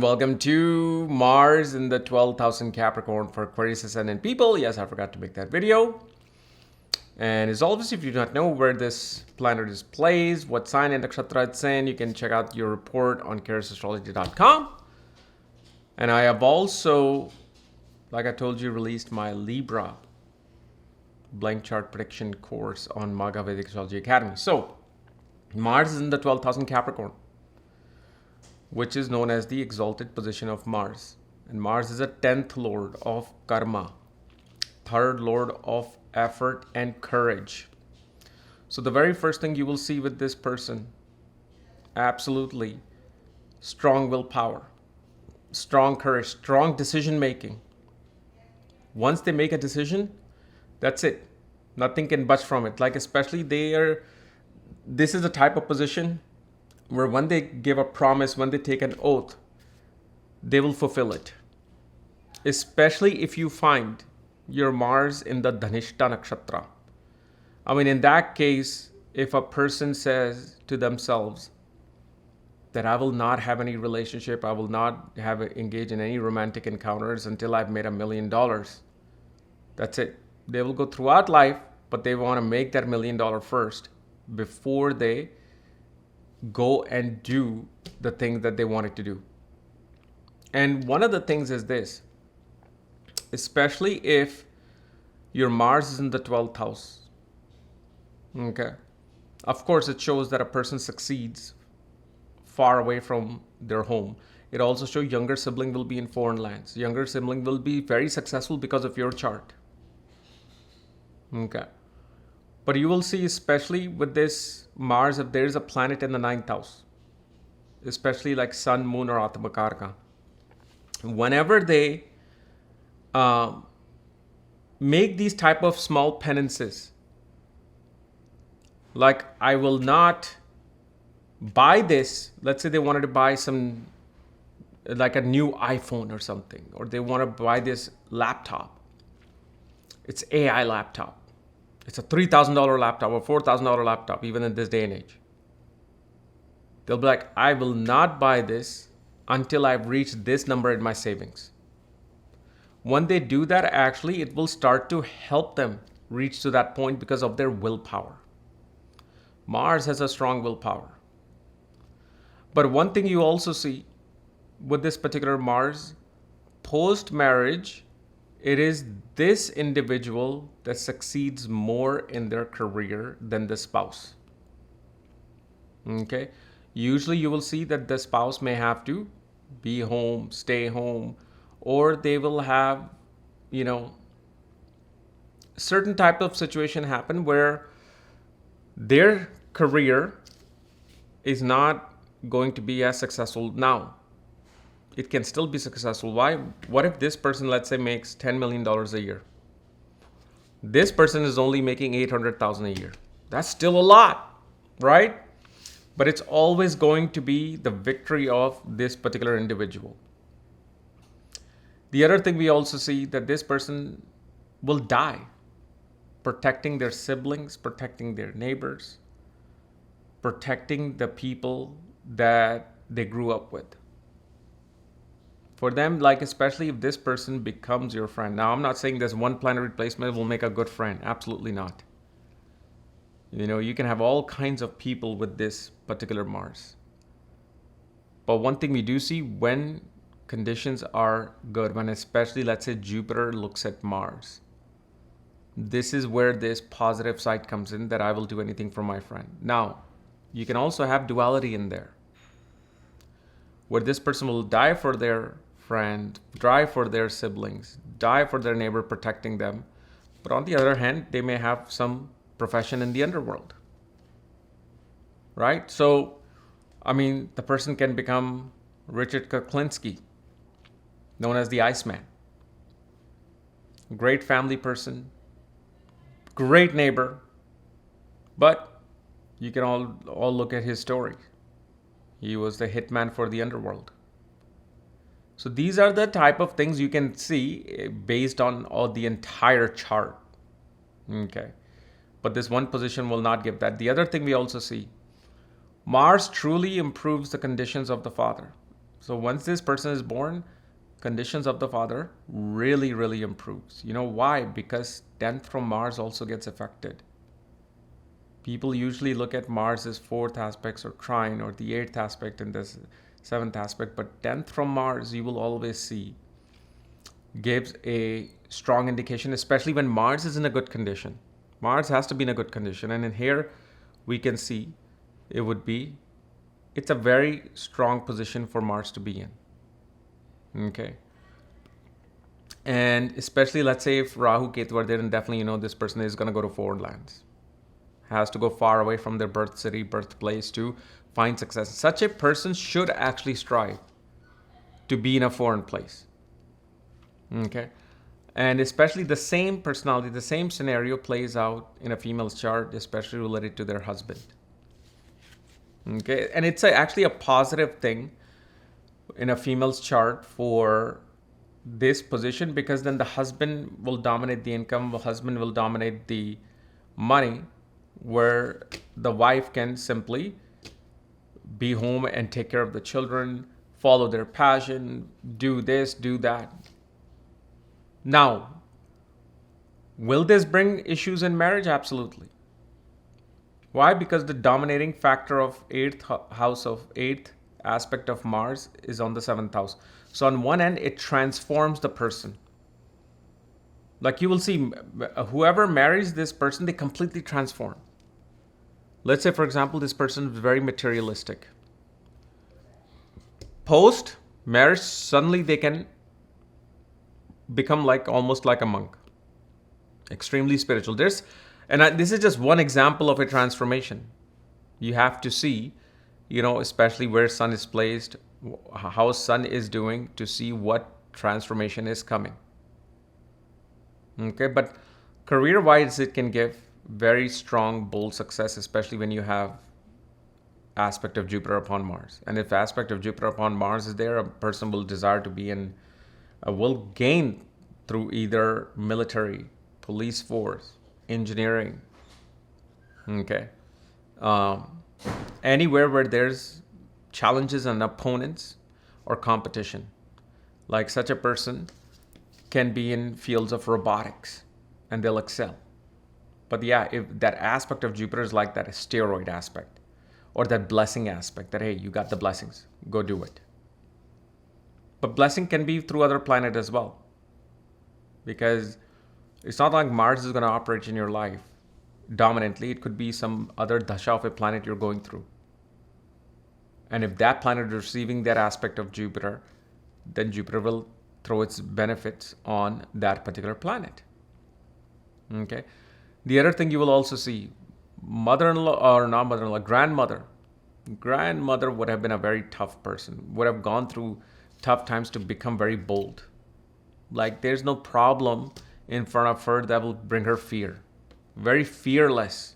Welcome to Mars in the 12,000 Capricorn for Aquarius Ascendant people. Yes, I forgot to make that video. And as always, if you do not know where this planet is placed, what sign and nakshatra it's in, you can check out your report on astrology.com. And I have also, like I told you, released my Libra blank chart prediction course on Maga Vedic Astrology Academy. So, Mars is in the 12,000 Capricorn, which is known as the exalted position of Mars. And Mars is a 10th lord of karma, third lord of effort and courage. So the very first thing you will see with this person, absolutely strong willpower, strong courage, strong decision making. Once they make a decision, that's it. Nothing can budge from it. Like especially this is a type of position where when they give a promise, when they take an oath, they will fulfill it. Especially if you find your Mars in the Dhanishta nakshatra. I mean, in that case, if a person says to themselves that I will not have any relationship, I will not engage in any romantic encounters until I've made $1 million, that's it. They will go throughout life, but they want to make that $1 million first before they go and do the thing that they wanted to do. And one of the things is this, especially if your Mars is in the 12th house. Okay. Of course, it shows that a person succeeds far away from their home. It also shows younger sibling will be in foreign lands. Younger sibling will be very successful because of your chart. Okay. But you will see, especially with this Mars, if there is a planet in the 9th house, especially like Sun, Moon, or Atmakarka, whenever they make these type of small penances, like I will not buy this. Let's say they wanted to buy some, like a new iPhone or something, or they want to buy this laptop. It's AI laptop. It's a $3,000 laptop or $4,000 laptop, even in this day and age. They'll be like, I will not buy this until I've reached this number in my savings. When they do that, actually, it will start to help them reach to that point because of their willpower. Mars has a strong willpower. But one thing you also see with this particular Mars, post-marriage, it is this individual that succeeds more in their career than the spouse. Okay? Usually you will see that the spouse may have to be home, stay home, or they will have, certain type of situation happen where their career is not going to be as successful now. It can still be successful. Why? What if this person, let's say, makes $10 million a year? This person is only making $800,000 a year. That's still a lot, right? But it's always going to be the victory of this particular individual. The other thing we also see that this person will die protecting their siblings, protecting their neighbors, protecting the people that they grew up with. For them, like especially if this person becomes your friend. Now, I'm not saying this one planetary placement will make a good friend. Absolutely not. You can have all kinds of people with this particular Mars. But one thing we do see when conditions are good, when especially, let's say, Jupiter looks at Mars, this is where this positive side comes in, that I will do anything for my friend. Now, you can also have duality in there, where this person will die for their friend, die for their siblings, die for their neighbor, protecting them. But on the other hand, they may have some profession in the underworld, right? So, the person can become Richard Kuklinski, known as the Iceman. Great family person, great neighbor, but you can all look at his story. He was the hitman for the underworld. So these are the type of things you can see based on all the entire chart. Okay. But this one position will not give that. The other thing we also see, Mars truly improves the conditions of the father. So once this person is born, conditions of the father really, really improves. You know why? Because 10th from Mars also gets affected. People usually look at Mars as 4th aspects or trine or the 8th aspect and this 7th aspect, but 10th from Mars you will always see gives a strong indication, especially when Mars is in a good condition. Mars has to be in a good condition, and in here we can see it's a very strong position for Mars to be in. Okay. And especially, let's say if Rahu Ketu are there, then definitely this person is going to go to foreign lands. Has to go far away from their birth city, birthplace to find success. Such a person should actually strive to be in a foreign place. Okay. And especially the same personality, the same scenario plays out in a female's chart, especially related to their husband. Okay. And it's actually a positive thing in a female's chart for this position, because then the husband will dominate the income, the husband will dominate the money, where the wife can simply be home and take care of the children, follow their passion, do this, do that. Now, will this bring issues in marriage? Absolutely. Why? Because the dominating factor of 8th aspect of Mars is on the 7th house. So on one end, it transforms the person. Like you will see, whoever marries this person, they completely transform. Let's say, for example, this person is very materialistic. Post marriage, suddenly they can become almost like a monk. Extremely spiritual. This is just one example of a transformation. You have to see, especially where Sun is placed, how Sun is doing, to see what transformation is coming. Okay, but career-wise, it can give very strong, bold success, especially when you have aspect of Jupiter upon Mars. And if aspect of Jupiter upon Mars is there, a person will desire to be in, will gain through either military, police force, engineering. Okay. Anywhere where there's challenges and opponents or competition. Like such a person can be in fields of robotics and they'll excel. But yeah, if that aspect of Jupiter is like that steroid aspect or that blessing aspect, that hey, you got the blessings, go do it. But blessing can be through other planet as well. Because it's not like Mars is going to operate in your life dominantly. It could be some other dasha of a planet you're going through. And if that planet is receiving that aspect of Jupiter, then Jupiter will throw its benefits on that particular planet. Okay. The other thing you will also see, mother-in-law or not mother-in-law, grandmother. Grandmother would have been a very tough person, would have gone through tough times to become very bold. Like there's no problem in front of her that will bring her fear. Very fearless.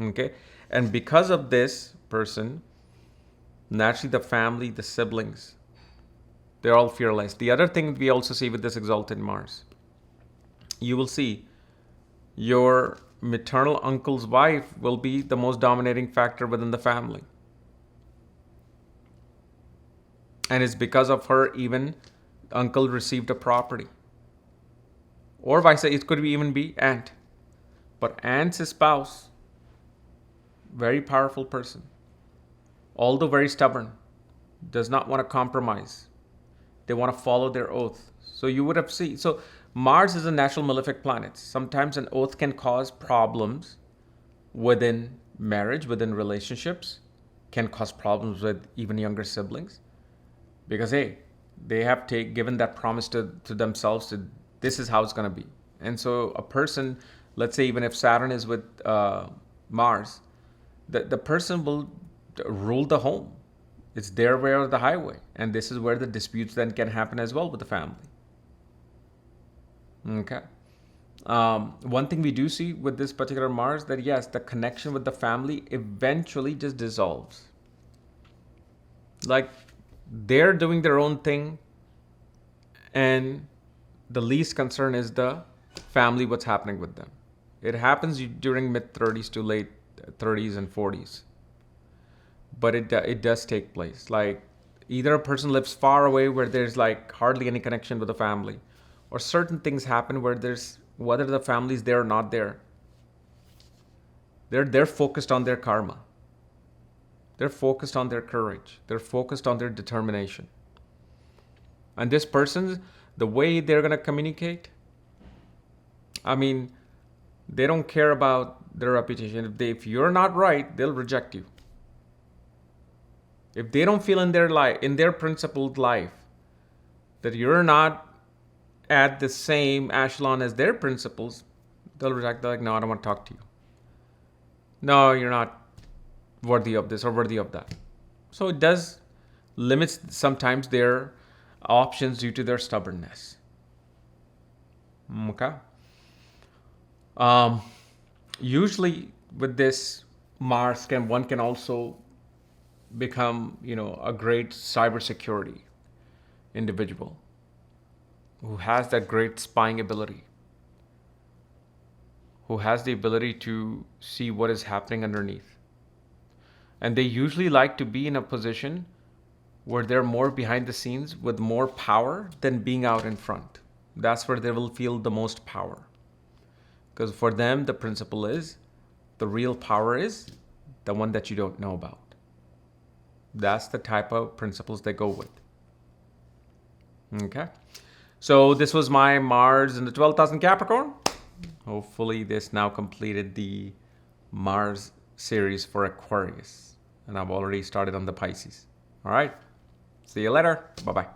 Okay. And because of this person, naturally the family, the siblings, they're all fearless. The other thing we also see with this exalted Mars, you will see your maternal uncle's wife will be the most dominating factor within the family. And it's because of her even uncle received a property. Or vice versa, it could even be aunt. But aunt's spouse, very powerful person, although very stubborn, does not want to compromise. They want to follow their oath. So you would have seen. So Mars is a natural malefic planet. Sometimes an oath can cause problems within marriage, within relationships, can cause problems with even younger siblings. Because, hey, they have given that promise to themselves that this is how it's going to be. And so a person, let's say even if Saturn is with Mars, the person will rule the home. It's their way or the highway. And this is where the disputes then can happen as well with the family. Okay. One thing we do see with this particular Mars, that yes, the connection with the family eventually just dissolves. Like they're doing their own thing, and the least concern is the family, what's happening with them. It happens during mid-30s to late 30s and 40s. But it does take place. Like Either a person lives far away where there's like hardly any connection with the family, or certain things happen where there's, whether the family's there or not there, they're focused on their karma. They're focused on their courage. They're focused on their determination. And this person, the way they're going to communicate, I mean, they don't care about their reputation. If you're not right, they'll reject you. If they don't feel in their life, in their principled life, that you're not at the same echelon as their principles, they'll reject. They're like, no, I don't want to talk to you. No, you're not worthy of this or worthy of that. So it does limits sometimes their options due to their stubbornness. Okay. Usually with this Mars, one can also become, a great cybersecurity individual who has that great spying ability, who has the ability to see what is happening underneath. And they usually like to be in a position where they're more behind the scenes with more power than being out in front. That's where they will feel the most power. Because for them, the principle is, the real power is the one that you don't know about. That's the type of principles they go with. Okay. So this was my Mars in the 12,000 Capricorn. Hopefully this now completed the Mars series for Aquarius. And I've already started on the Pisces. All right. See you later. Bye-bye.